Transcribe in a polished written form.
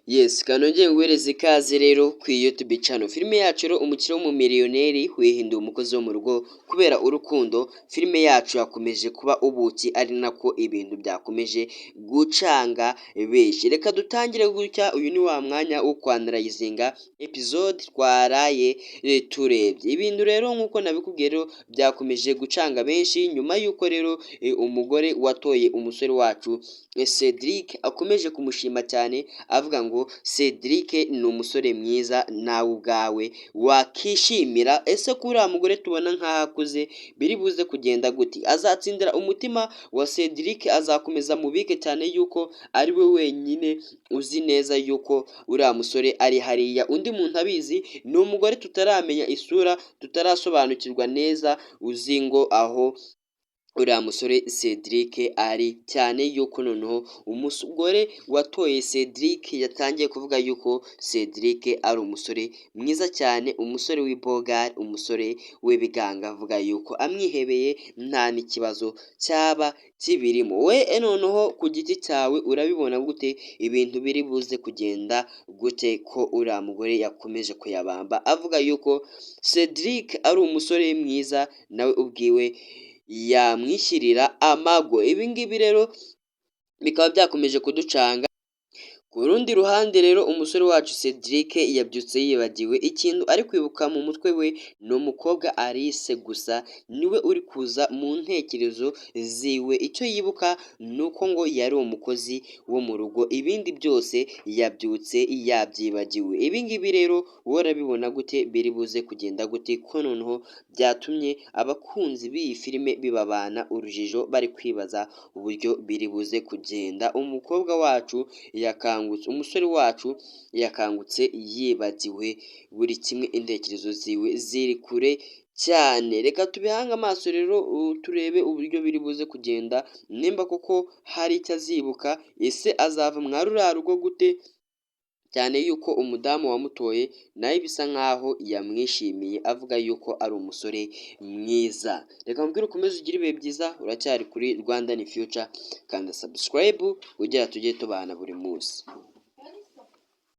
Yes, kanongeye nguhereze ikaze rero ku YouTube channel. Filime yacu rero umukire w'umumiliyoneri wihinduye umukozi wo mu rugo kubera urukundo. Filime yacu yakomeje kuba ubuki ari nako ibintu byakomeje gucanga benshi. Reka dutangire gutya, uyu ni wa mwanya wo kwanarayizinga episode twaraye turebye. Ibintu rero nk'uko nabikubwiye rero byakomeje gucanga benshi nyuma y'uko rero umugore watoye umusore wacu Cedric akomeje kumushima cyane avuga ngo Cedric ni umusore mwiza nawe ubwawe wakishimira. Ese kuri uriya mugore tubona nk'aho akuze biri buze kugenda guti? Azatsindira umutima wa Cedric? Azakomeza mubike cyane yuko ari we wenyine uzi neza yuko uriya musore ari hariya, undi muntu abizi ni umugore tutaramenya isura, tutarasobanukirwa neza, uzi ngo aho uriya musore Cedric ari, cyane yuko noneho umugore watoye Cedric yatangiye kuvuga yuko Cedric ari umusore mwiza cyane, umusore w'ibogari, umusore w'ibiganga, avuga yuko amwihebeye nta n'ikibazo cyaba kibirimo. We noneho ku giti cyawe urabibona gute? Ibintu biri buze kugenda gute ko uriya mugore yakomeje kuyabamba avuga yuko Cedric ari umusore mwiza nawe ubwiwe yamwishyirira amago? Ibi ngibi rero bikaba byakomeje kuducanga. Ku rundi ruhande rero umusore wacu Cedric yabyutse yibagiwe ikintu ari kwibuka mu mutwe we, ni umukobwa Alice gusa niwe uri kuza mu ntekerezo ziwe. Icyo yibuka ni uko ngo yari umukozi wo mu rugo, ibindi byose yabyutse yabyibagiwe. Ibi ngibi rero wowe urabibona gute? Biri buze kugenda gute ko noneho byatumye abakunzi b'iyi filime bibabana urujijo, bari kwibaza uburyo biri buze kugenda? Umukobwa wacu umusore wacu yakangutse yibagiwe buri kimwe, intekerezo ziwe ziri kure cyane. Reka tubihange amaso rero turebe uburyo biri buze kugenda, nimba koko hari icyo azibuka. Ese azava mwa ruriya rugo gute? Cyane yuko umudamu wamutoye nawe bisa nkaho yamwishimiye avuga yuko ari umusore mwiza. Reka mbwira ukomeze ugire ibihe byiza, uracyari kuri Rwanda ni Future, kanda subscribe kugira tujye tubana buri munsi.